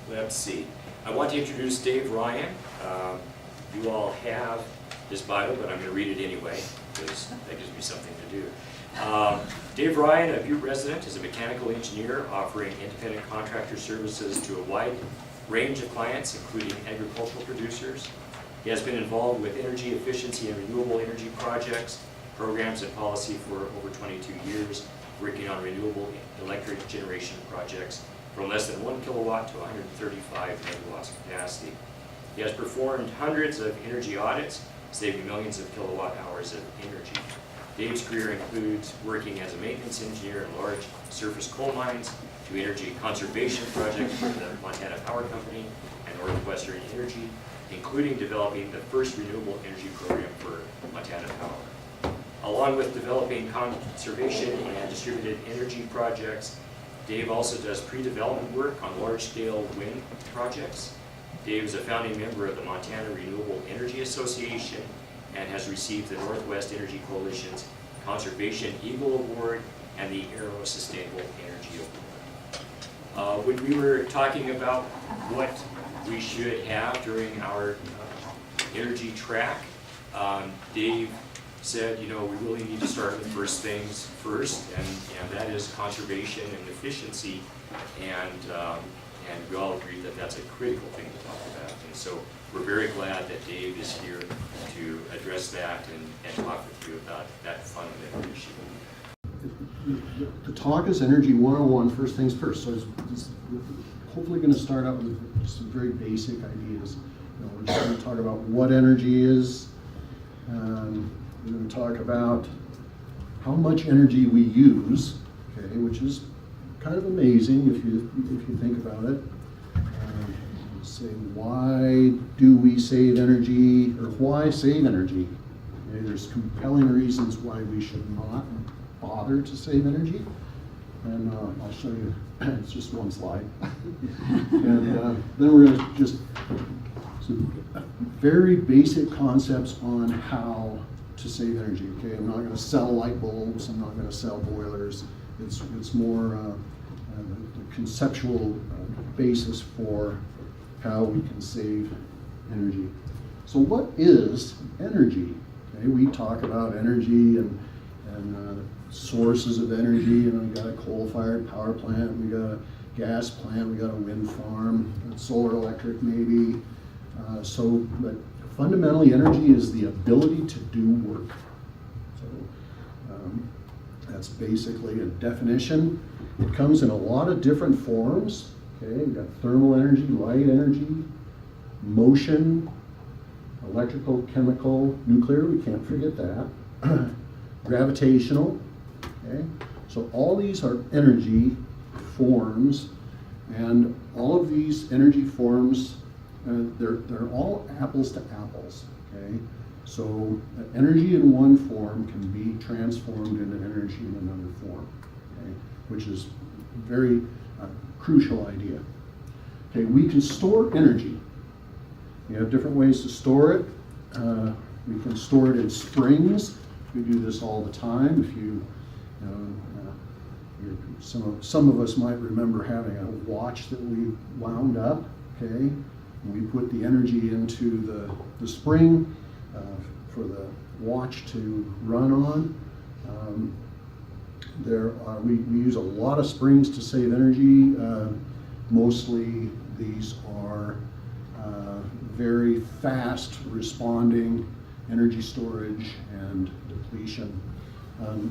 Let's see. I want to introduce Dave Ryan. You all have his bio, but I'm going to read it anyway because that gives me something to do. Dave Ryan, a Butte resident, is a mechanical engineer offering independent contractor services to a wide range of clients, including agricultural producers. He has been involved with energy efficiency and renewable energy projects, programs and policy for over 22 years, working on renewable electric generation projects from less than 1 kilowatt to 135 megawatts capacity. He has performed hundreds of energy audits, saving millions of kilowatt hours of energy. Dave's career includes working as a maintenance engineer in large surface coal mines, to energy conservation projects for the Montana Power Company and Northwestern Energy, including developing the first renewable energy program for Montana Power. Along with developing conservation and distributed energy projects, Dave also does pre-development work on large-scale wind projects. Dave is a founding member of the Montana Renewable Energy Association and has received the Northwest Energy Coalition's Conservation Eagle Award and the AERO Sustainable Energy Award. When we were talking about what we should have during our energy track, Dave said, you know, we really need to start with first things first, and that is conservation and efficiency, and we all agree that that's a critical thing to talk about. And so we're very glad that Dave is here to address that and talk with you about that fundamental issue. The talk is Energy 101, first things first. So it's hopefully going to start out with some very basic ideas. You know, we're just going to talk about what energy is. We're going to talk about how much energy we use, okay, which is kind of amazing if you think about it. Say, why do we save energy, or why save energy? Okay, there's compelling reasons why we should not bother to save energy, and I'll show you. It's just one slide, and then we're going to just some very basic concepts on how to save energy. Okay, I'm not going to sell light bulbs. I'm not going to sell boilers. It's more the conceptual basis for how we can save energy. So what is energy? Okay, we talk about energy and sources of energy, and we've got a coal-fired power plant, we got a gas plant, we got a wind farm, solar electric maybe. But fundamentally, energy is the ability to do work. So that's basically a definition. It comes in a lot of different forms. Okay, we've got thermal energy, light energy, motion, electrical, chemical, nuclear, we can't forget that, gravitational, okay? So all these are energy forms, and all of these energy forms, they're all apples to apples, okay? So energy in one form can be transformed into energy in another form, okay? Which is very crucial idea. Okay, we can store energy. We have different ways to store it. We can store it in springs. We do this all the time. If some of us might remember having a watch that we wound up. Okay, and we put the energy into the spring for the watch to run on. We use a lot of springs to save energy. Mostly these are very fast responding energy storage and depletion.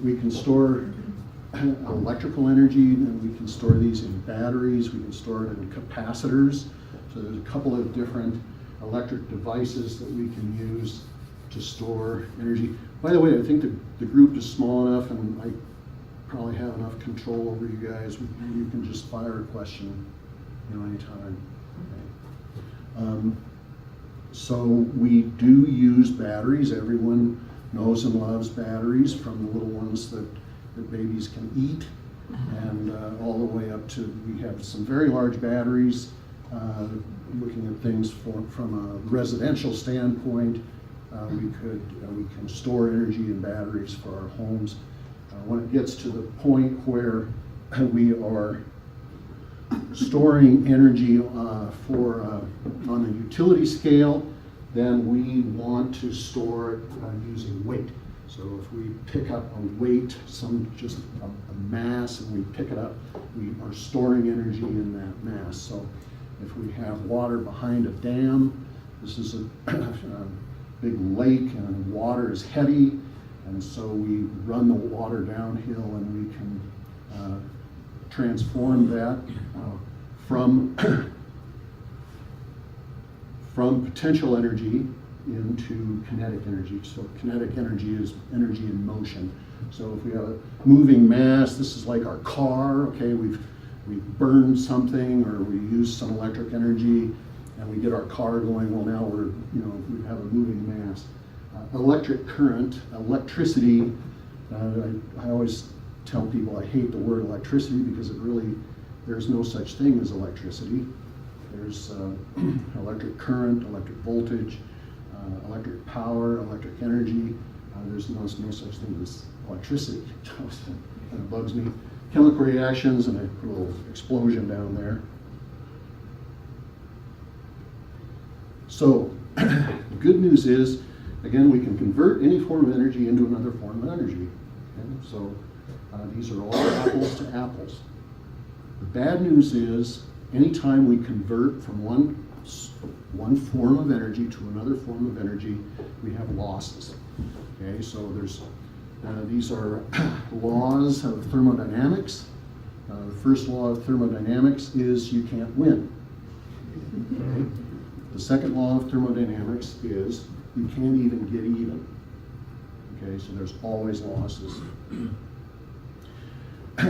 We can store electrical energy, and we can store these in batteries. We can store it in capacitors. So there's a couple of different electric devices that we can use to store energy. By the way, I think the group is small enough, and I probably have enough control over you guys. You can just fire a question, anytime. Okay. So we do use batteries. Everyone knows and loves batteries, from the little ones that babies can eat, and all the way up to, we have some very large batteries. Looking at things from a residential standpoint, we can store energy in batteries for our homes. When it gets to the point where we are storing energy on a utility scale, then we want to store it using weight. So if we pick up a weight, just a mass, and we pick it up, we are storing energy in that mass. So if we have water behind a dam, this is a big lake and water is heavy, and so we run the water downhill and we can transform that from potential energy into kinetic energy. So kinetic energy is energy in motion. So if we have a moving mass, this is like our car, okay, we've burned something or we use some electric energy and we get our car going, well now we have a moving mass. Electric current, electricity, I always tell people I hate the word electricity because there's no such thing as electricity. There's electric current, electric voltage, electric power, electric energy. There's no such thing as electricity. It kind of bugs me. Chemical reactions, and I put a little explosion down there. So the good news is, again, we can convert any form of energy into another form of energy. Okay? So these are all apples to apples. The bad news is, anytime we convert from one form of energy to another form of energy, we have losses. Okay, so these are laws of thermodynamics. The first law of thermodynamics is you can't win. Okay? The second law of thermodynamics is you can't even get even. Okay, so there's always losses.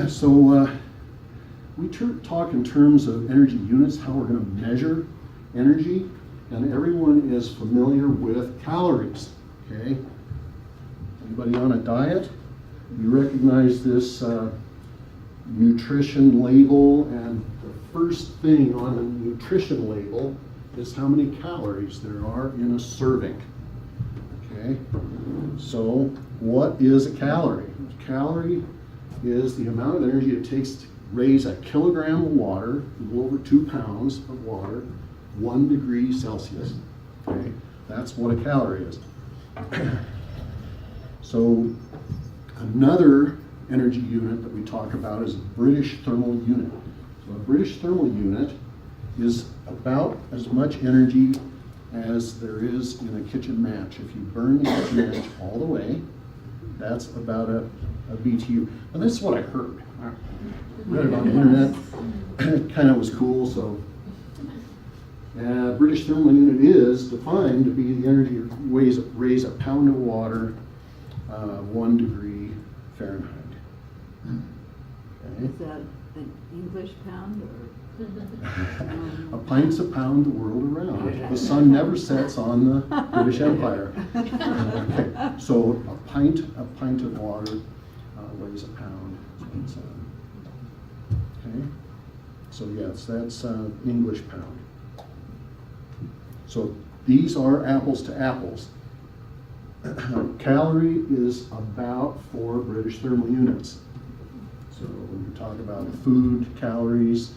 So we talk in terms of energy units, how we're going to measure energy, and everyone is familiar with calories. Okay? Anybody on a diet? You recognize this nutrition label, and the first thing on a nutrition label is how many calories there are in a serving. Okay? So what is a calorie? A calorie is the amount of energy it takes to raise a kilogram of water, a little over 2 pounds of water, 1 degree Celsius. Okay, that's what a calorie is. So another energy unit that we talk about is a British thermal unit. So a British thermal unit is about as much energy as there is in a kitchen match. If you burn the kitchen match all the way, that's about a BTU. And this is what I heard. I read it on the internet. It kind of was cool. So British thermal unit is defined to be the energy raise a pound of water 1 degree Fahrenheit. Okay. Is that an English pound or? A pint's a pound the world around. The sun never sets on the British Empire. Okay. So a pint of water weighs a pound. Okay. So yes, that's English pound. So these are apples to apples. Calorie is about 4 British thermal units. So when we talk about food calories,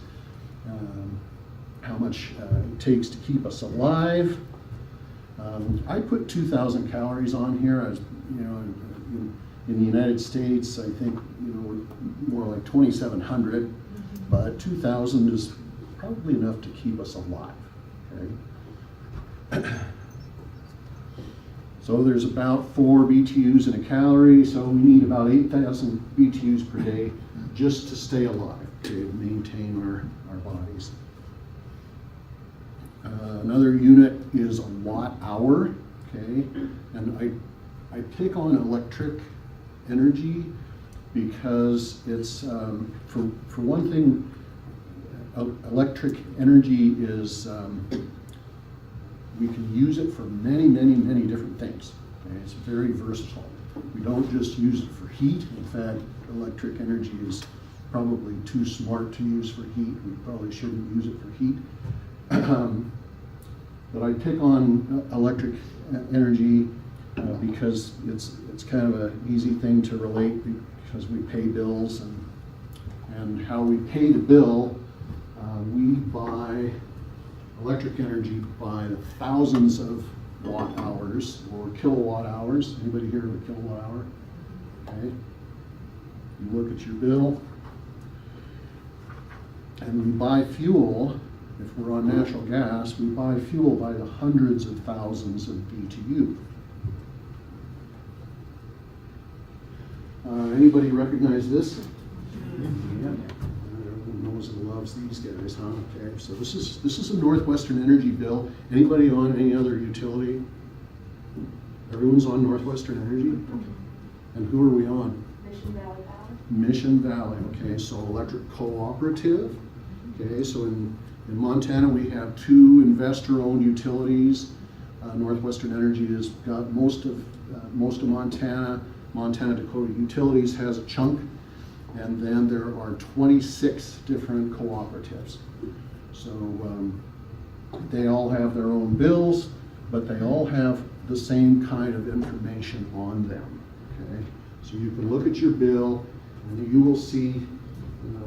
how much it takes to keep us alive. I put 2,000 calories on here. In the United States, I think we're more like 2,700, but 2,000 is probably enough to keep us alive. Okay. So there's about 4 BTUs in a calorie, so we need about 8,000 BTUs per day just to stay alive, to maintain our bodies. Another unit is a watt hour, okay? And I pick on electric energy because it's, for one thing, electric energy is, we can use it for many, many, many different things. Okay? It's very versatile. We don't just use it for heat. In fact, electric energy is probably too smart to use for heat. We probably shouldn't use it for heat. But I pick on electric energy because it's kind of an easy thing to relate because we pay bills, and how we pay the bill We buy electric energy by the thousands of watt hours or kilowatt hours. Anybody hear of a kilowatt hour? Okay. You look at your bill. And we buy fuel, if we're on natural gas, we buy fuel by the hundreds of thousands of BTU. Anybody recognize this? Yeah. Everyone knows and loves these guys, huh? Okay, so this is a Northwestern Energy bill. Anybody on any other utility? Everyone's on Northwestern Energy? And who are we on? Mission Valley Power. Mission Valley, okay, so electric cooperative. Okay, so in Montana, we have 2 investor-owned utilities. Northwestern Energy has got most of Montana. Montana Dakota Utilities has a chunk, and then there are 26 different cooperatives. So they all have their own bills, but they all have the same kind of information on them. Okay, so you can look at your bill, and you will see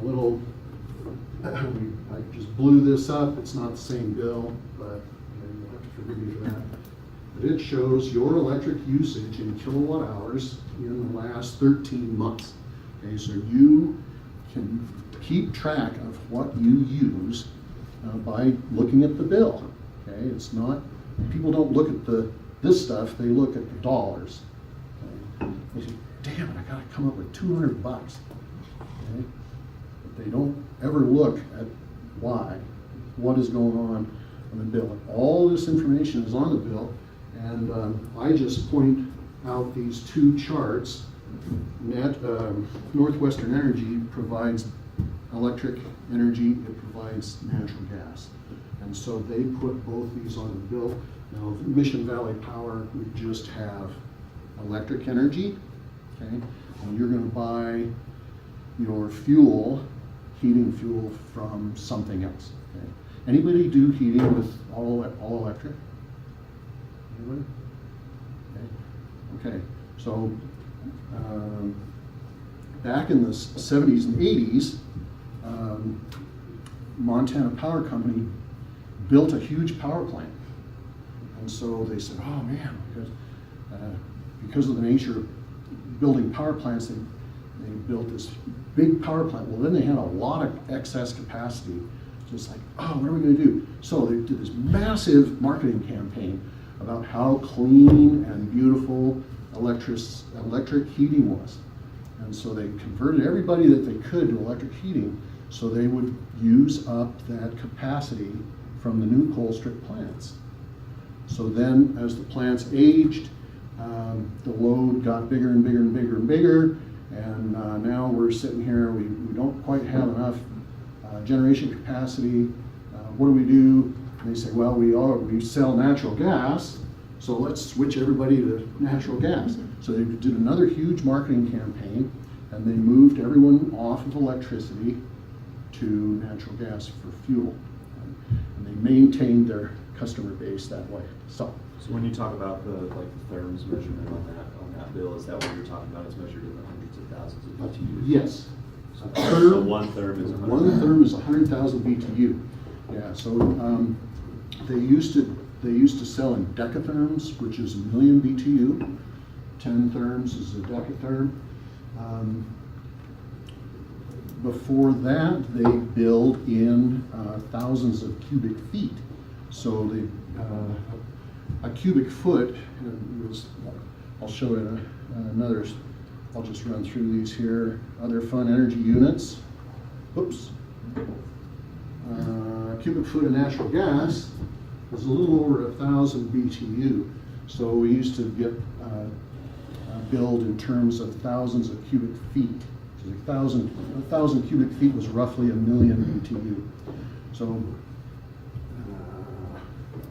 a little. I just blew this up. It's not the same bill, but you'll have to forgive me for that. But it shows your electric usage in kilowatt hours in the last 13 months. Okay, so you can keep track of what you use by looking at the bill. Okay, it's not, people don't look at this stuff, they look at the dollars. Okay? They say, damn it, I gotta come up with $200. Okay? But they don't ever look at what is going on the bill. All this information is on the bill, and I just point out these 2 charts. Northwestern Energy provides electric energy, it provides natural gas. And so they put both these on the bill. Now, Mission Valley Power, we just have electric energy, okay? And you're gonna buy your fuel, heating fuel, from something else, okay? Anybody do heating with all electric? Anybody? Okay, so back in the 70s and 80s, Montana Power Company built a huge power plant. And so they said, oh man, because of the nature of building power plants, they built this big power plant. Well, then they had a lot of excess capacity. So it's like, oh, what are we gonna do? So they did this massive marketing campaign about how clean and beautiful electric heating was. And so they converted everybody that they could to electric heating so they would use up that capacity from the new coal strip plants. So then as the plants aged, the load got bigger and bigger and bigger and bigger, and now we're sitting here, we don't quite have enough generation capacity. What do we do? And they say, well, we sell natural gas, so let's switch everybody to natural gas. So they did another huge marketing campaign, and they moved everyone off of electricity to natural gas for fuel. And they maintained their customer base that way. So when you talk about the therms measurement on that bill, is that what you're talking about? It's measured in the hundreds of thousands of BTUs? yes. So 1 therm is 100. 1 therm is 100,000 BTU. Yeah, so they used to sell in decatherms, which is 1 million BTU. 10 therms is a decatherm. Before that, they build in thousands of cubic feet. So a cubic foot was, I'll show it another. I'll just run through these here. Other fun energy units. Oops. Cubic foot of natural gas is a little over 1,000 BTU. So we used to get billed in terms of thousands of cubic feet. So 1,000 cubic feet was roughly 1 million BTU. So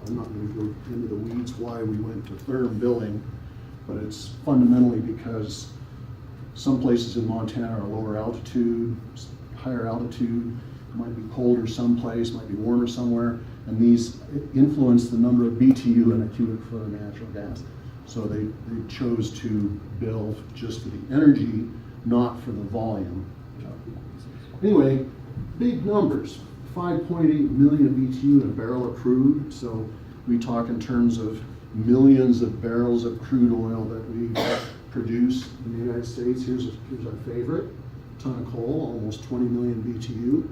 I'm not going to go into the weeds why we went to therm billing, but it's fundamentally because some places in Montana are lower altitude, higher altitude, might be colder someplace, might be warmer somewhere, and these influence the number of BTU in a cubic foot of natural gas. So they chose to bill just for the energy, not for the volume. Anyway, big numbers. 5.8 million BTU in a barrel of crude, so we talk in terms of millions of barrels of crude oil that we produce in the United States. Here's our favorite, ton of coal, almost 20 million BTU.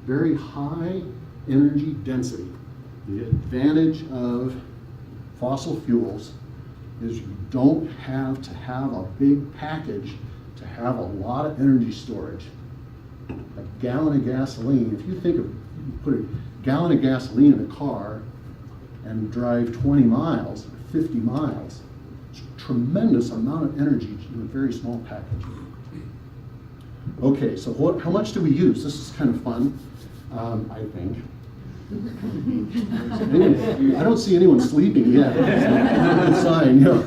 Very high energy density. The advantage of fossil fuels is you don't have to have a big package to have a lot of energy storage. A gallon of gasoline, if you think of, you put a gallon of gasoline in a car and drive 20 miles, 50 miles, it's a tremendous amount of energy in a very small package. Okay, so how much do we use? This is kind of fun, I think. I don't see anyone sleeping yet. Good sign, you know.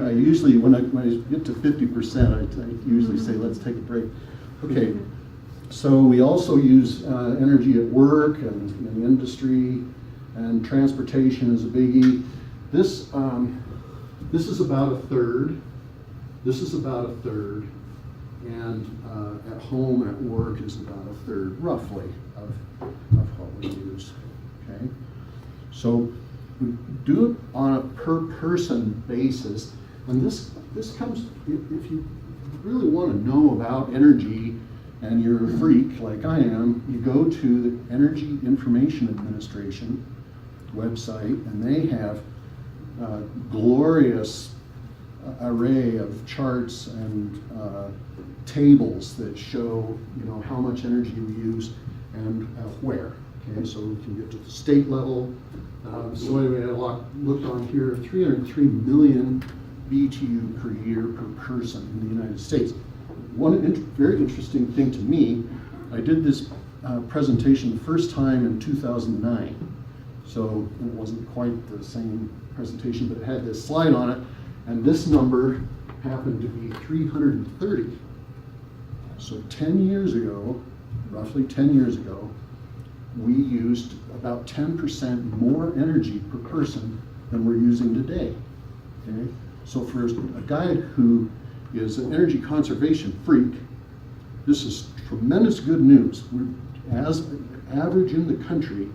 Usually when I get to 50%, I usually say, let's take a break. Okay, so we also use energy at work and in industry, and transportation is a biggie. This is about a third. This is about a third. And at home, at work is about a third, roughly, of what we use, okay? So we do it on a per person basis, and this comes, if you really want to know about energy and you're a freak like I am, you go to the Energy Information Administration website, and they have a glorious array of charts and tables that show, you know, how much energy we use and where. Okay, so we can get to the state level. So anyway, I looked on here, 303 million BTU per year per person in the United States. One very interesting thing to me, I did this presentation the first time in 2009. So it wasn't quite the same presentation, but it had this slide on it, and this number happened to be 330. So 10 years ago, roughly 10 years ago, we used about 10% more energy per person than we're using today. Okay? So for a guy who is an energy conservation freak, this is tremendous good news. As average in the country,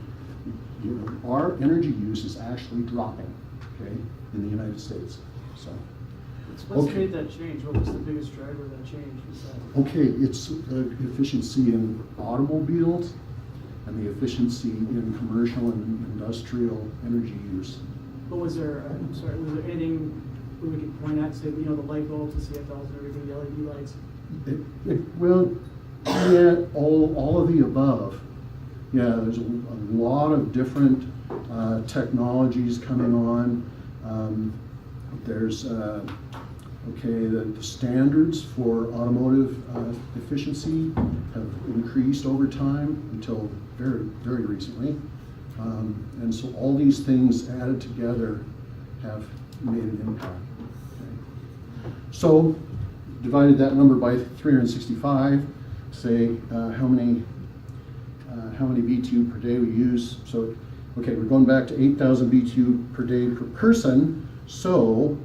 you know, our energy use is actually dropping, okay, in the United States. So. What's made that change? What was the biggest driver of that change? Okay, it's the efficiency in automobiles and the efficiency in commercial and industrial energy use. But was there, I'm sorry, was there anything we could point at, say, you know, the light bulbs, the CFLs and everything, the LED lights? Well, yeah, all of the above. Yeah, there's a lot of different technologies coming on. There's the standards for automotive efficiency have increased over time until very, very recently. And so all these things added together have made an impact. Okay. So divided that number by 365, say how many BTU per day we use. So, okay, we're going back to 8,000 BTU per day per person. So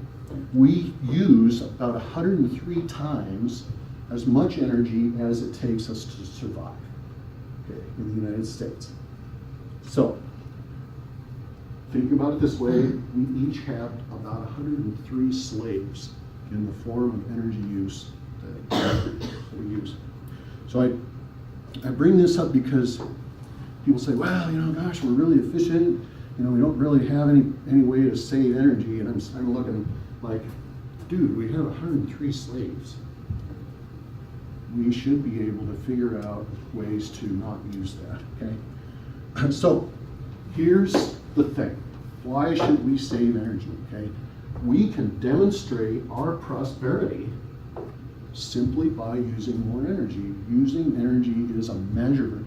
we use about 103 times as much energy as it takes us to survive, okay, in the United States. So, thinking about it this way, we each have about 103 slaves in the form of energy use that we use. So I bring this up because people say, well, you know, gosh, we're really efficient. You know, we don't really have any way to save energy. And I'm looking like, dude, we have 103 slaves. We should be able to figure out ways to not use that, okay? So here's the thing. Why should we save energy, okay? We can demonstrate our prosperity simply by using more energy. Using energy is a measure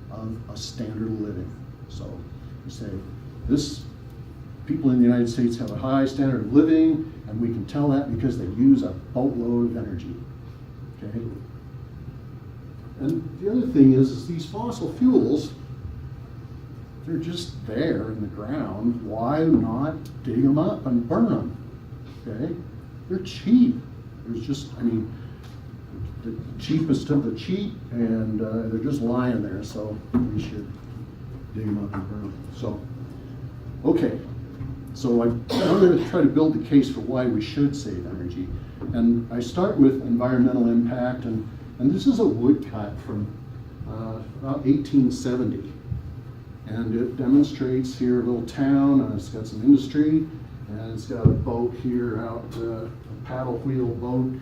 of a standard of living. So you say, people in the United States have a high standard of living, and we can tell that because they use a boatload of energy, okay? And the other thing is these fossil fuels, they're just there in the ground. Why not dig them up and burn them, okay? They're cheap. There's just, I mean, the cheapest of the cheap, and they're just lying there, so we should dig them up and burn them. So, okay. So I'm going to try to build the case for why we should save energy. And I start with environmental impact, and this is a woodcut from about 1870. And it demonstrates here a little town, and it's got some industry, and it's got a boat here out, a paddle wheel boat,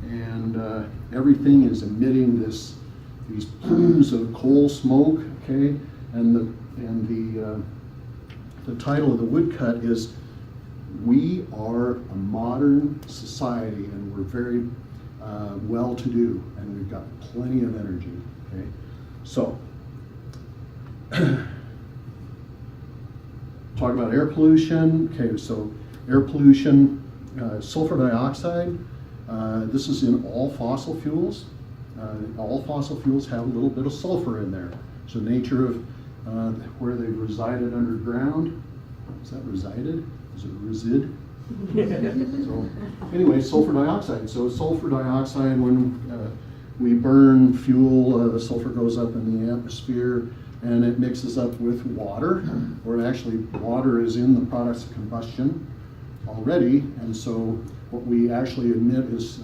and everything is emitting these plumes of coal smoke, okay? And the title of the woodcut is "We Are a Modern Society, and we're very well-to-do, and we've got plenty of energy." Okay, so talk about air pollution. Okay, so air pollution, sulfur dioxide. This is in all fossil fuels. All fossil fuels have a little bit of sulfur in there. So nature of where they resided underground. Is that resided? Is it resid? So anyway, sulfur dioxide. So sulfur dioxide, when we burn fuel, the sulfur goes up in the atmosphere and it mixes up with water, or actually water is in the products of combustion already, and so what we actually emit is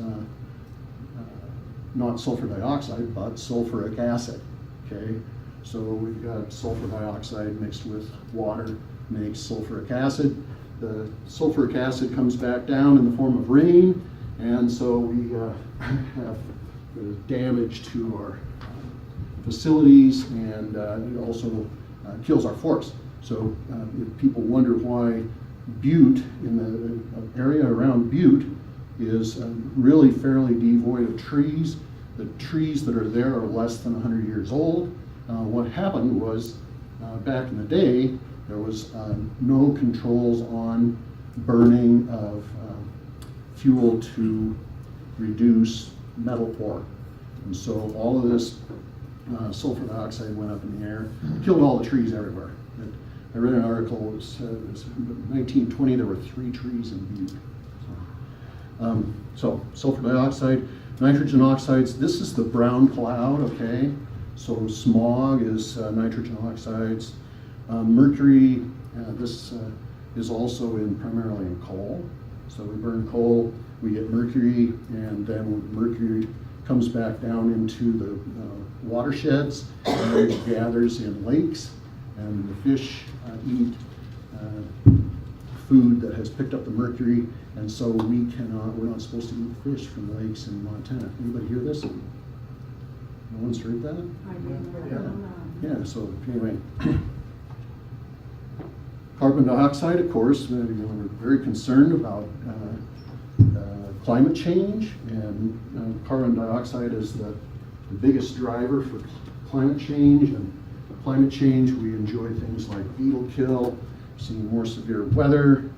not sulfur dioxide, but sulfuric acid, okay? So we've got sulfur dioxide mixed with water makes sulfuric acid. The sulfuric acid comes back down in the form of rain, and so we have damage to our facilities, and it also kills our forests. So if people wonder why Butte, in the area around Butte, is really fairly devoid of trees. The trees that are there are less than 100 years old. What happened was, back in the day, there was no controls on burning of fuel to reduce metal ore. And so all of this sulfur dioxide went up in the air, killed all the trees everywhere. I read an article, it said it was 1920, there were 3 trees in Butte. So sulfur dioxide, nitrogen oxides, this is the brown cloud, okay? So smog is nitrogen oxides. Mercury, this is also primarily in coal. So we burn coal, we get mercury, and then when mercury comes back down into the watersheds, and it gathers in lakes, and the fish eat food that has picked up the mercury, and so we're not supposed to eat fish from lakes in Montana. Anybody hear this? No one's heard that? I didn't. Yeah, so anyway. Carbon dioxide, of course, we're very concerned about climate change, and carbon dioxide is the biggest driver for climate change. And climate change, we enjoy things like beetle kill, seeing more severe weather,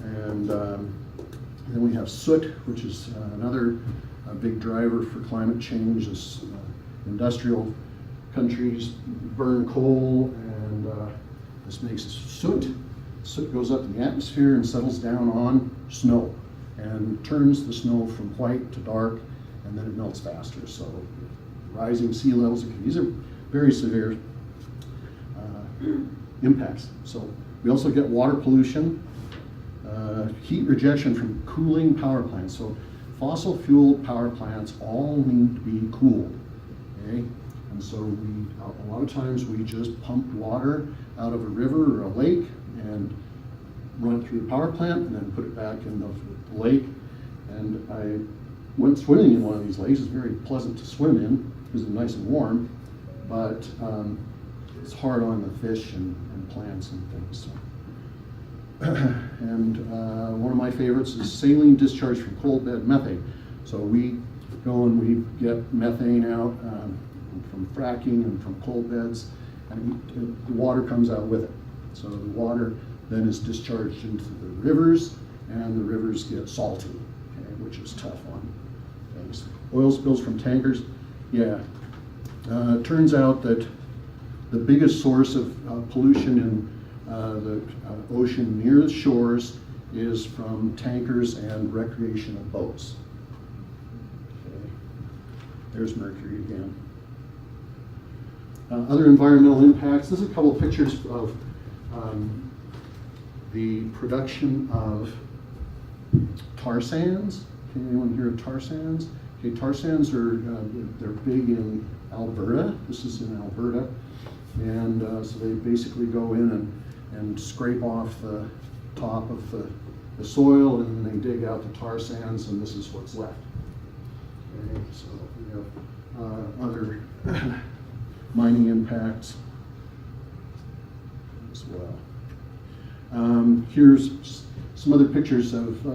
and then we have soot, which is another big driver for climate change. As industrial countries burn coal, and this makes soot. Soot goes up in the atmosphere and settles down on snow and turns the snow from white to dark, and then it melts faster. So rising sea levels, these are very severe impacts. So we also get water pollution, heat rejection from cooling power plants. So fossil fuel power plants all need to be cooled, okay? And so a lot of times we just pump water out of a river or a lake and run it through the power plant and then put it back in the lake. And I went swimming in one of these lakes. It's very pleasant to swim in because it's nice and warm, but it's hard on the fish and plants and things. So. And one of my favorites is saline discharge from coal bed methane. So we go and we get methane out from fracking and from coal beds, and the water comes out with it. So the water then is discharged into the rivers, and the rivers get salty, okay, which is tough on things. Oil spills from tankers, yeah. It turns out that the biggest source of pollution in the ocean near the shores is from tankers and recreational boats. Okay. There's mercury again. Other environmental impacts, this is a couple of pictures of the production of tar sands. Can anyone hear of tar sands? Okay, tar sands are, they're big in Alberta. This is in Alberta. And so they basically go in and scrape off the top of the soil, and then they dig out the tar sands, and this is what's left. Okay, so we have other mining impacts as well. Here's some other pictures of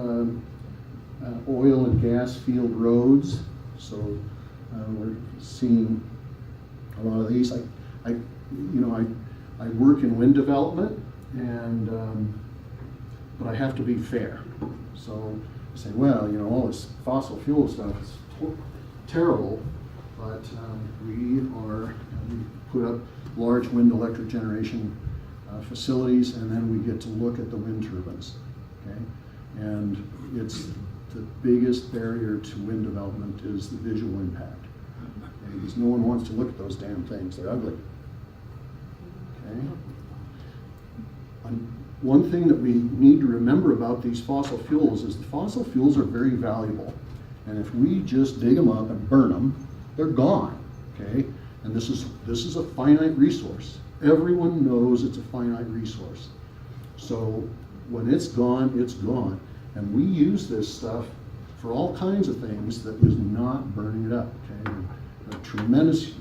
oil and gas field roads. So we're seeing a lot of these. I work in wind development, and but I have to be fair. So I say, well, all this fossil fuel stuff is terrible, but we put up large wind electric generation facilities, and then we get to look at the wind turbines. Okay, and it's the biggest barrier to wind development is the visual impact. Okay? Because no one wants to look at those damn things; they're ugly. Okay. One thing that we need to remember about these fossil fuels is the fossil fuels are very valuable, and if we just dig them up and burn them, they're gone. Okay, and this is a finite resource. Everyone knows it's a finite resource. So when it's gone, it's gone. And we use this stuff for all kinds of things that is not burning it up. Okay, a tremendous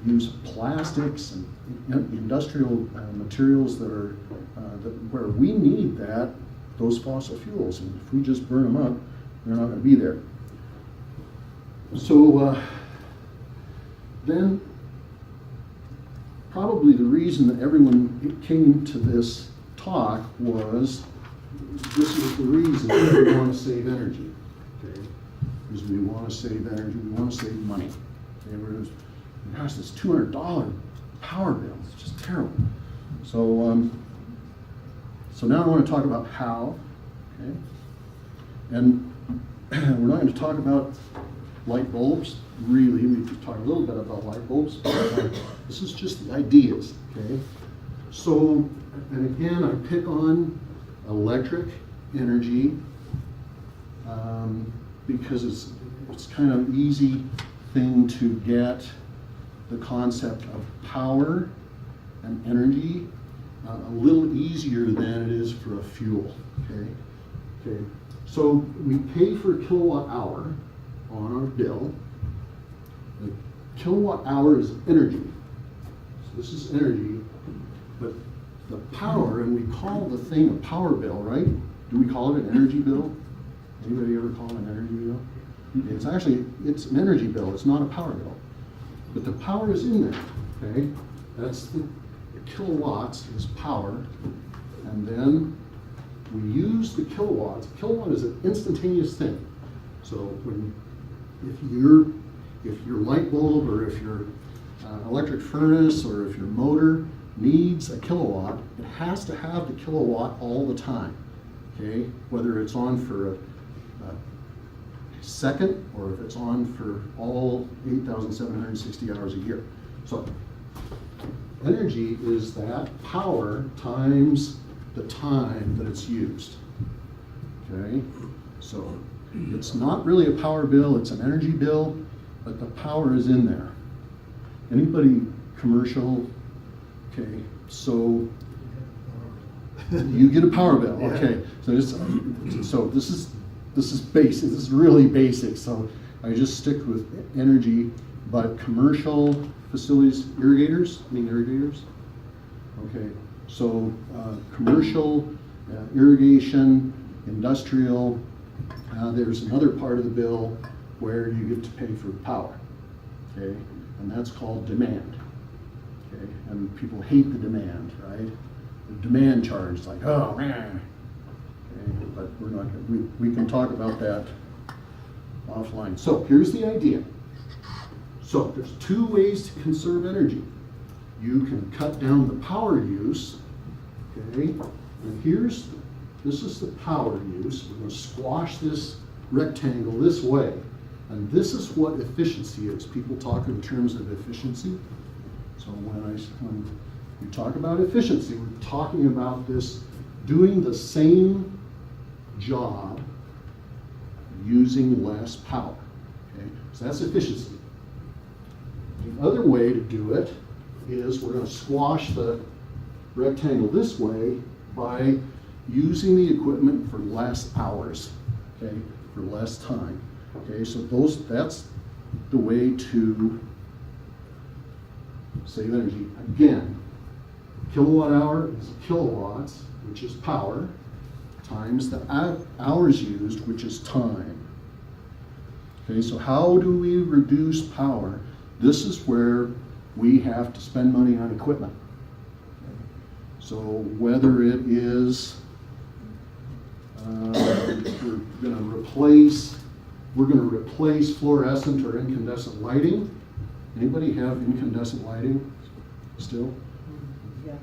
use of plastics and industrial materials that are where we need those fossil fuels. And if we just burn them up, they're not going to be there. So then probably the reason that everyone came to this talk was this is the reason that we want to save energy. Okay, because we want to save energy, we want to save money. Okay, gosh, this $200 power bill is just terrible. So so now I want to talk about how. Okay, and we're not going to talk about light bulbs. Really, we could talk a little bit about light bulbs, but this is just the ideas. Okay, so and again, I pick on electric energy because it's kind of easy thing to get the concept of power and energy a little easier than it is for a fuel. Okay. So we pay for a kilowatt hour on our bill. The kilowatt hour is energy. So this is energy, but the power, and we call the thing a power bill, right? Do we call it an energy bill? Anybody ever call it an energy bill? It's an energy bill. It's not a power bill. But the power is in there, okay? That's the kilowatts is power, and then we use the kilowatts. Kilowatt is an instantaneous thing. So if your light bulb or if your electric furnace or if your motor needs a kilowatt, it has to have the kilowatt all the time, okay? Whether it's on for a second or if it's on for all 8,760 hours a year. So energy is that power times the time that it's used. Okay, so it's not really a power bill, it's an energy bill, but the power is in there. Anybody commercial? Okay, so you get a power bill. Okay, so this is basic. This is really basic. So I just stick with energy, but commercial facilities, irrigators. Okay, so commercial, irrigation, industrial. There's another part of the bill where you get to pay for power. Okay, and that's called demand. Okay, and people hate the demand, right? The demand charge is like, oh man. Okay, but we're not. We can talk about that offline. So here's the idea. So there's two ways to conserve energy. You can cut down the power use. Okay, and this is the power use. We're going to squash this rectangle this way. And this is what efficiency is. People talk in terms of efficiency. So when we talk about efficiency, we're talking about this doing the same job using less power. Okay? So that's efficiency. The other way to do it is we're going to squash the rectangle this way by using the equipment for less hours, okay, for less time. Okay, so that's the way to save energy. Again, kilowatt hour is kilowatts, which is power, times the hours used, which is time. Okay, so how do we reduce power? This is where we have to spend money on equipment. Okay. So whether it is we're going to replace fluorescent or incandescent lighting. Anybody have incandescent lighting still? Yeah.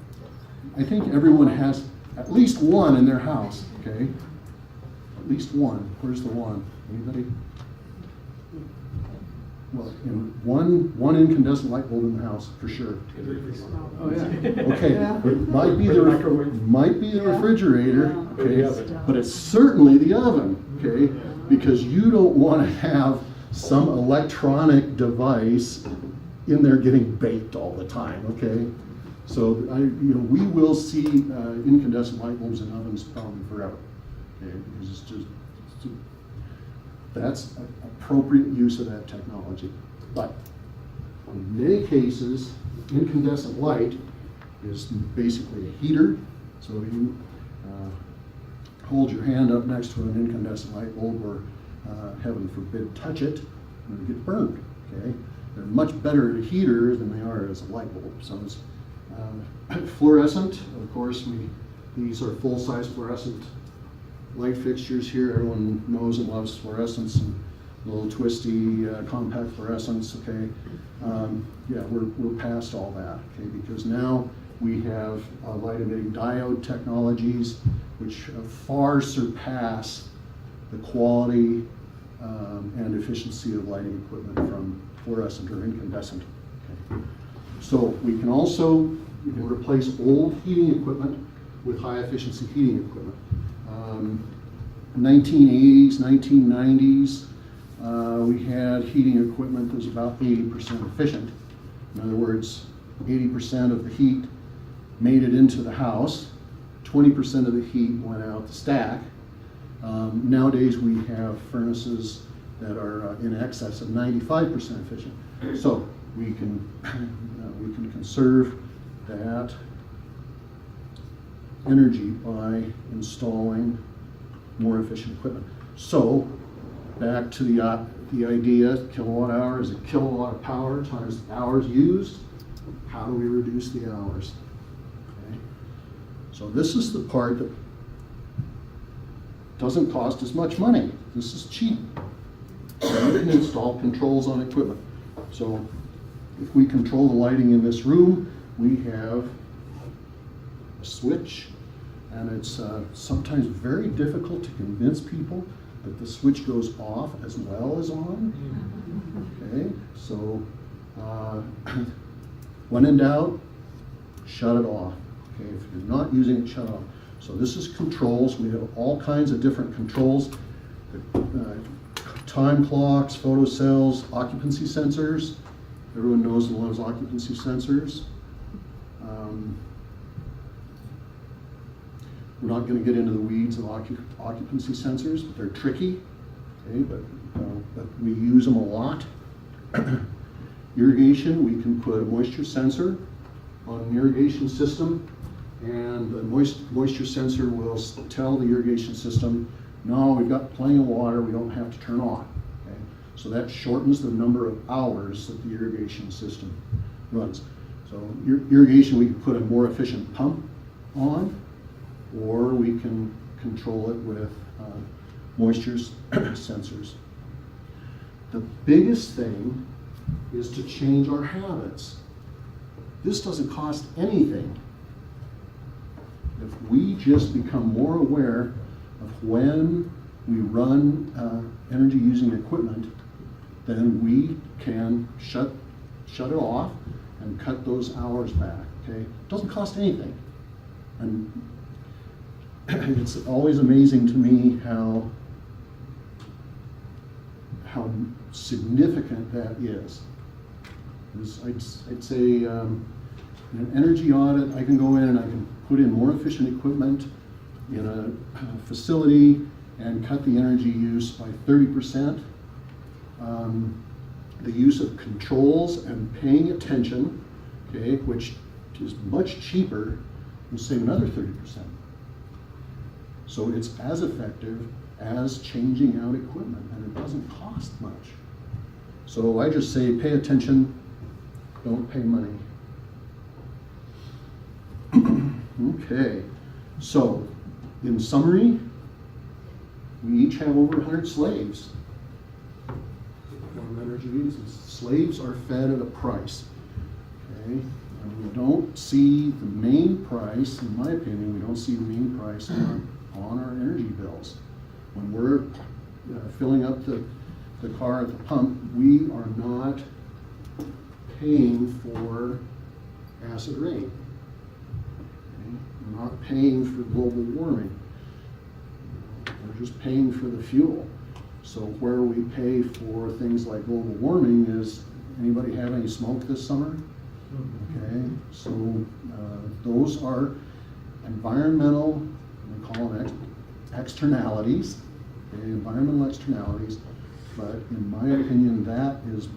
I think everyone has at least one in their house, okay? At least one. Where's the one? Anybody? Well, one incandescent light bulb in the house, for sure. Oh, yeah. Okay, Yeah. it might be the refrigerator, Yeah. okay, The oven. but it's certainly the oven, okay? Because you don't want to have some electronic device in there getting baked all the time, okay? So we will see incandescent light bulbs in ovens probably forever, okay? Because that's appropriate use of that technology. But in many cases, incandescent light is basically a heater. So you hold your hand up next to an incandescent light bulb, or heaven forbid, touch it, and it gets burned. Okay, they're much better as a heater than they are as a light bulb. So it's fluorescent. Of course, these are full-size fluorescent light fixtures here. Everyone knows and loves fluorescents and little twisty compact fluorescents. Okay, yeah, we're past all that. Okay, because now we have light-emitting diode technologies, which far surpass the quality and efficiency of lighting equipment from fluorescent or incandescent. Okay. So we can replace old heating equipment with high-efficiency heating equipment. 1980s, 1990s, we had heating equipment that was about 80% efficient. In other words, 80% of the heat made it into the house, 20% of the heat went out the stack. Nowadays we have furnaces that are in excess of 95% efficient. So we can conserve that energy by installing more efficient equipment. So back to the idea, kilowatt hour is a kilowatt of power times hours used. How do we reduce the hours? Okay. So this is the part that doesn't cost as much money. This is cheap. So you can install controls on equipment. So if we control the lighting in this room, we have a switch, and it's sometimes very difficult to convince people that the switch goes off as well as on. Okay, so when in doubt, shut it off. Okay, if you're not using it, shut it off. So this is controls. We have all kinds of different controls. Time clocks, photocells, occupancy sensors. Everyone knows and loves occupancy sensors. We're not going to get into the weeds of occupancy sensors, but they're tricky. Okay, but we use them a lot. Irrigation, we can put a moisture sensor on an irrigation system, and the moisture sensor will tell the irrigation system, no, we've got plenty of water, we don't have to turn on. Okay? So that shortens the number of hours that the irrigation system runs. So irrigation, we can put a more efficient pump on, or we can control it with moisture sensors. The biggest thing is to change our habits. This doesn't cost anything. If we just become more aware of when we run energy using equipment then we can shut it off and cut those hours back, okay? Doesn't cost anything. And it's always amazing to me how significant that is. I'd say in an energy audit, I can go in and I can put in more efficient equipment in a facility and cut the energy use by 30%. The use of controls and paying attention, okay, which is much cheaper, will save another 30%. So it's as effective as changing out equipment, and it doesn't cost much. So I just say pay attention, don't pay money. Okay, so in summary, we each have over 100 slaves. Warm energy reasons. Slaves are fed at a price. Okay, and we don't see the main price, in my opinion, we don't see the main price on our energy bills. When we're filling up the car at the pump, we are not paying for acid rain. Okay? We're not paying for global warming. We're just paying for the fuel. So where we pay for things like global warming is, anybody have any smoke this summer? Okay, so those are environmental, we call them externalities, okay, environmental externalities, but in my opinion, that is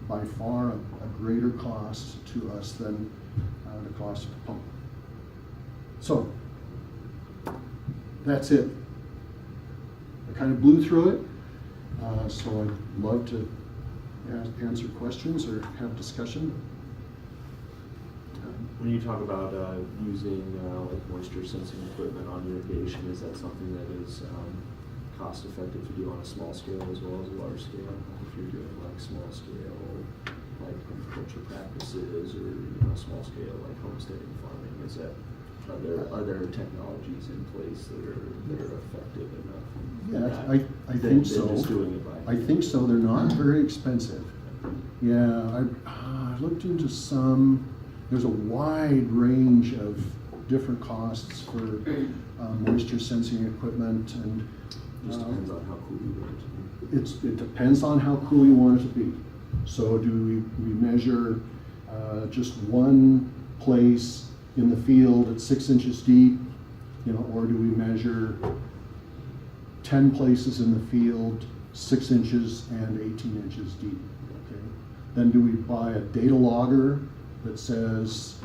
by far a greater cost to us than the cost of the pump. So that's it. I kind of blew through it. So I'd love to answer questions or have discussion. When you talk about using like moisture sensing equipment on irrigation, is that something that is cost effective to do on a small scale as well as a large scale? If you're doing like small scale like agriculture practices or small scale like homesteading farming, is that are there technologies in place that are effective enough? Yeah, I think so. Just doing it by I think so. They're not very expensive. Yeah, I looked into some. There's a wide range of different costs for moisture sensing equipment, and just depends on how cool you want it to be. it depends on how cool you want it to be. So do we measure just one place in the field at 6 inches deep, or do we measure 10 places in the field, 6 inches and 18 inches deep? Okay. Then do we buy a data logger that says,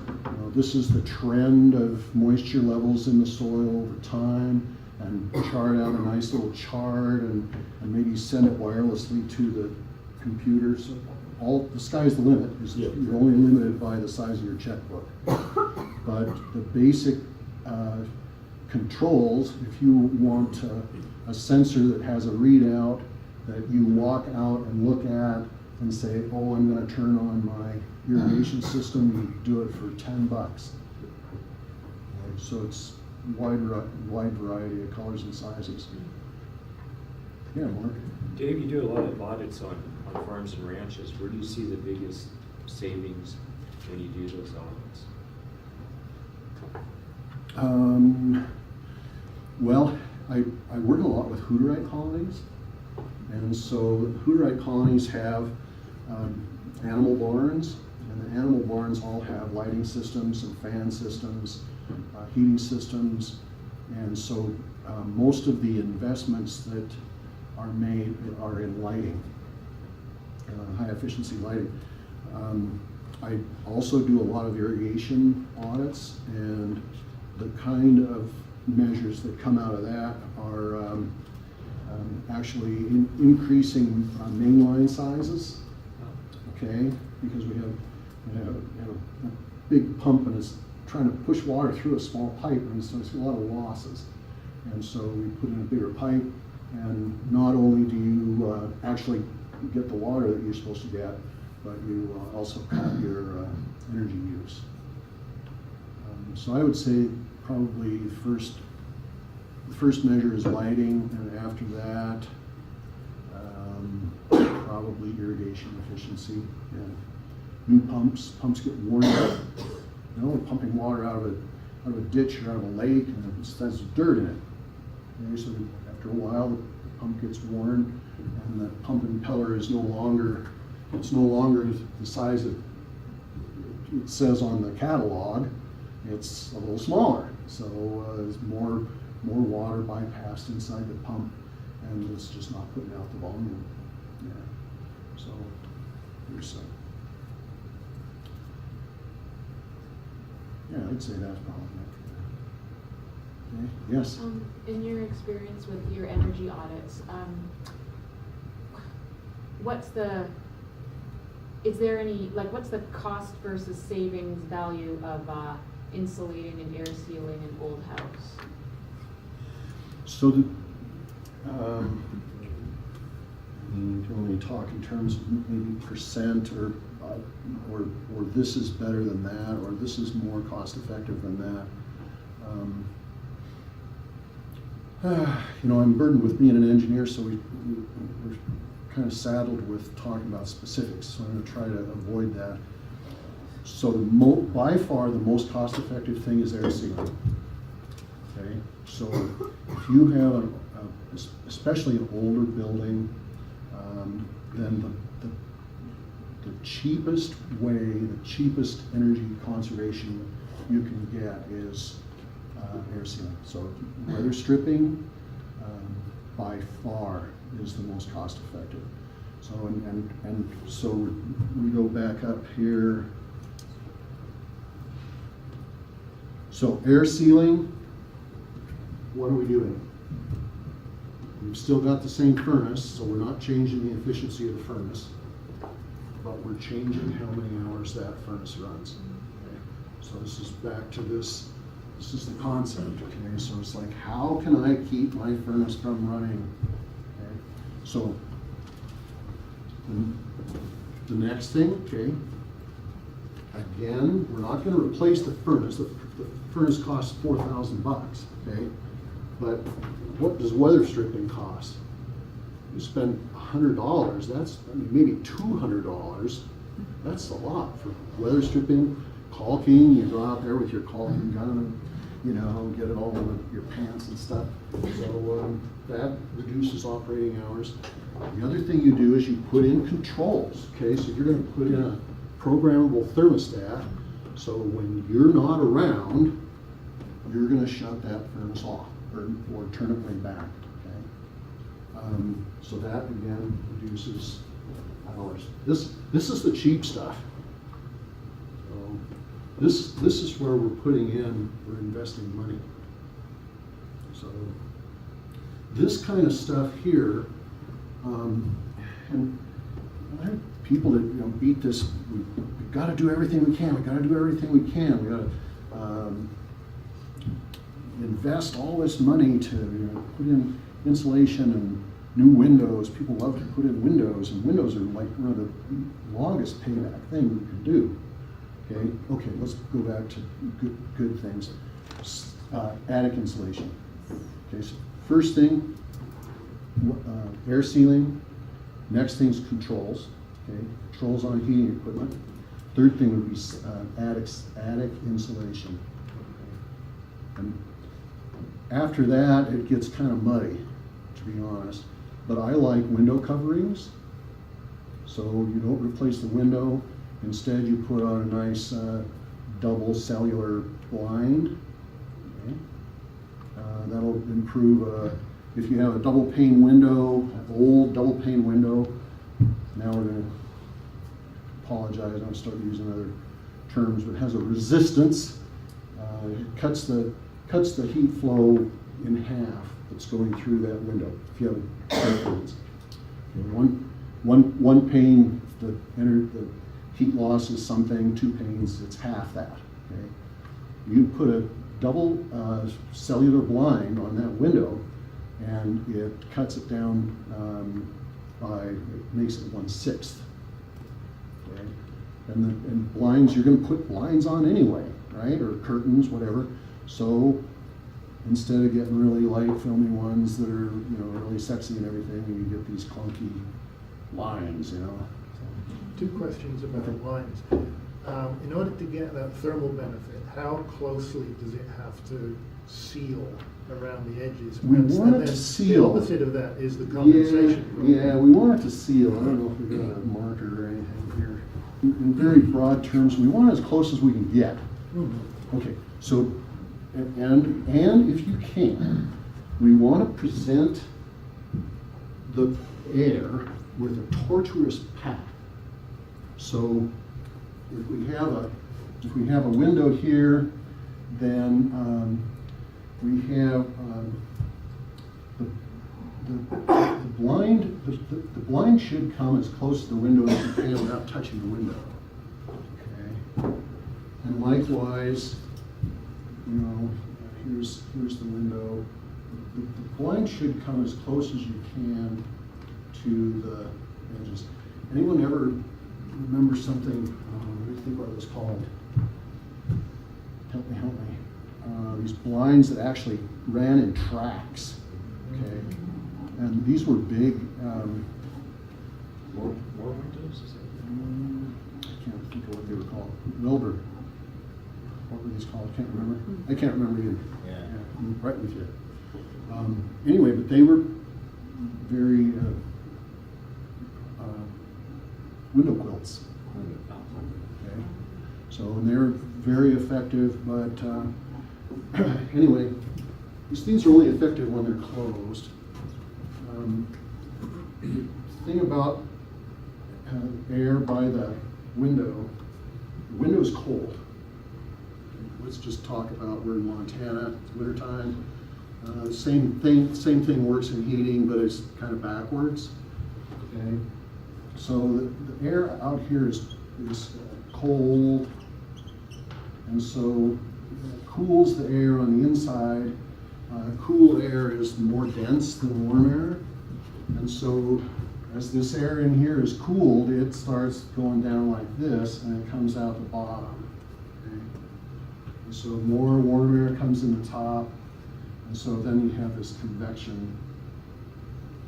this is the trend of moisture levels in the soil over time, and chart out a nice little chart and maybe send it wirelessly to the computer? So the sky's the limit. You're only limited by the size of your checkbook. But the basic controls, if you want a sensor that has a readout that you walk out and look at and say, oh, I'm going to turn on my irrigation system, you do it for $10. So it's wide variety of colors and sizes. Yeah, Mark? Dave, you do a lot of audits on farms and ranches. Where do you see the biggest savings when you do those audits? Well, I work a lot with Hooterite colonies, and so Hooterite colonies have animal barns, and the animal barns all have lighting systems and fan systems, heating systems, and so most of the investments that are made are in lighting, high efficiency lighting. I also do a lot of irrigation audits, and the kind of measures that come out of that are actually increasing mainline sizes, okay, because we have a big pump and it's trying to push water through a small pipe, and so it's a lot of losses. And so we put in a bigger pipe, and not only do you actually get the water that you're supposed to get, but you also cut your energy use. So I would say probably the first measure is lighting, and after that, probably irrigation efficiency. Yeah. New pumps get worn out. You know, we're pumping water out of a ditch or out of a lake, and there's dirt in it. Okay, so after a while, the pump gets worn, and the pump impeller is no longer the size that it says on the catalog. It's a little smaller, so there's more water bypassed inside the pump, and it's just not putting out the volume. Yeah. So there's some. Yeah, I'd say that's probably it. Okay. Yes. In your experience with your energy audits, what's the cost versus savings value of insulating and air sealing an old house? So you can only talk in terms of maybe percent, or this is better than that, or this is more cost effective than that. You know, I'm burdened with being an engineer, so we're kind of saddled with talking about specifics, so I'm going to try to avoid that. So by far the most cost effective thing is air sealing. Okay, so if you have especially an older building, then the cheapest way, the cheapest energy conservation you can get is air sealing. So weather stripping by far is the most cost effective. So and so we go back up here. So air sealing, what are we doing? We've still got the same furnace, so we're not changing the efficiency of the furnace, but we're changing how many hours that furnace runs. Okay? So this is back to this is the concept, okay? So it's like, how can I keep my furnace from running? Okay? So the next thing, okay, again, we're not going to replace the furnace. The furnace costs $4,000, okay? But what does weather stripping cost? You spend $100, that's, I mean, maybe $200. That's a lot for weather stripping, caulking. You go out there with your caulking gun and, you know, get it all over your pants and stuff. So that reduces operating hours. The other thing you do is you put in controls, okay? So you're going to put in a programmable thermostat, so when you're not around, you're going to shut that furnace off or turn it right back, okay? So that again reduces hours. This is the cheap stuff. So this is where we're investing money. So this kind of stuff here, and I have people that, you know, beat this. We've got to do everything we can. We got to do everything we can. We got to invest all this money to, you know, put in insulation and new windows. People love to put in windows, and windows are like one of the longest payback thing you can do. Okay, let's go back to good things. Attic insulation. Okay, so first thing, air sealing. Next thing is controls. Okay, controls on heating equipment. Third thing would be attic insulation. Okay. And after that, it gets kind of muddy, to be honest. But I like window coverings. So you don't replace the window. Instead, you put on a nice double cellular blind. Okay. That'll improve. If you have a double pane window, an old double pane window, now we're going to apologize. I'll start using other terms, but it has a resistance. It cuts the heat flow in half that's going through that window. If you have two panes, okay, one pane, the heat loss is something. 2 panes, it's half that. Okay, you put a double cellular blind on that window, and it cuts it down it makes it 1/6. Okay, and blinds, you're going to put blinds on anyway, right? Or curtains, whatever. So instead of getting really light, filmy ones that are, you know, really sexy and everything, you get these clunky lines, you know. Two questions about Okay. lines. In order to get that thermal benefit, how closely does it have to seal around the edges? We And want it then to seal. The opposite of that is the condensation. Yeah, we want it to seal. I don't know if we've got a marker or anything here. In very broad terms, we want it as close as we can get. Mhm. Okay, so, and if you can, we want to present the air with a tortuous path. So if we have a window here, then we have the blind should come as close to the window as you can without touching the window. Okay, and likewise, you know, here's the window. The blind should come as close as you can to the edges. Anyone ever remember something? Let me think what it was called. Help me. These blinds that actually ran in tracks. Okay, and these were big. More windows, is that? I can't think of what they were called. Wilbur. What were these called? I can't remember. I can't remember either. Yeah. I'm right with you. Anyway, but they were very window quilts. Okay, so and they're very effective, but anyway, these things are only effective when they're closed. The thing about air by the window is cold. Let's just talk about we're in Montana, it's wintertime. Same thing works in heating, but it's kind of backwards. Okay, so the air out here is cold, and so it cools the air on the inside. Cool air is more dense than warm air, and so as this air in here is cooled, it starts going down like this, and it comes out the bottom. Okay? And so more warm air comes in the top, and so then you have this convection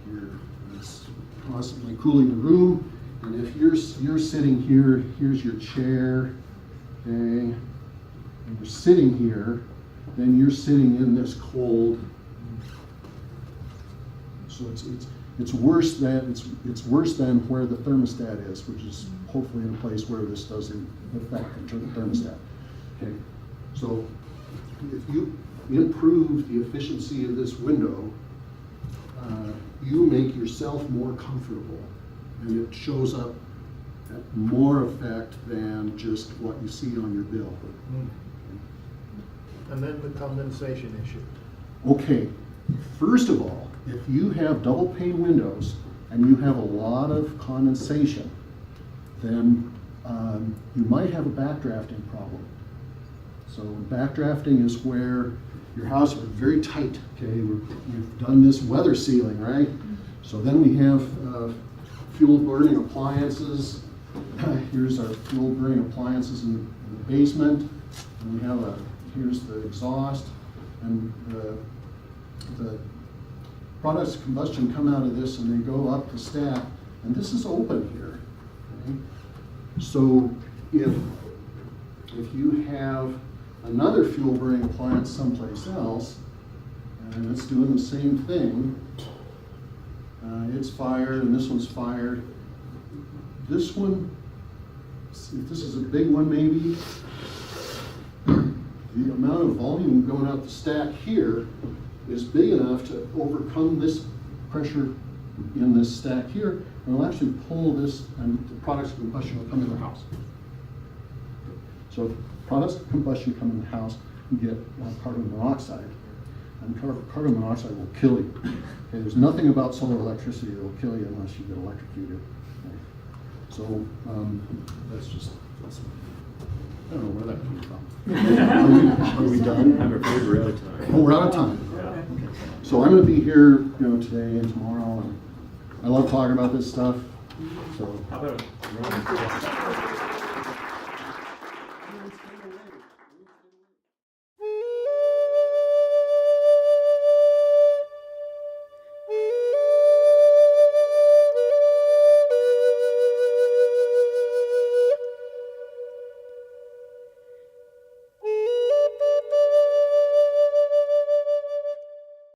here. It's constantly cooling the room, and if you're sitting here, here's your chair, okay, and you're sitting here, then you're sitting in this cold. So it's worse than where the thermostat is, which is hopefully in a place where this doesn't affect the thermostat. Okay, so if you improve the efficiency of this window, you make yourself more comfortable, and it shows up at more effect than just what you see on your bill. And then the condensation issue. Okay, first of all, if you have double pane windows and you have a lot of condensation, then you might have a backdrafting problem. So backdrafting is where your house is very tight. Okay, we've done this weather sealing, right? So then we have fuel burning appliances. Here's our fuel burning appliances in the basement, and we have here's the exhaust, and the products of combustion come out of this and they go up the stack, and this is open here. Okay? So if you have another fuel burning appliance someplace else, and it's doing the same thing, it's fired and this one's fired. This one, if this is a big one maybe, the amount of volume going out the stack here is big enough to overcome this pressure in this stack here, and it'll actually pull this, and the products of combustion will come in the house. So if products of combustion come in the house, you get carbon monoxide, and carbon monoxide will kill you. Okay, there's nothing about solar electricity that will kill you unless you get electrocuted. Okay. So I don't know where that came from. Are we done? I'm afraid we're out of time. Oh, we're out of time. Yeah. So I'm going to be here, today and tomorrow, and I love talking about this stuff. So How about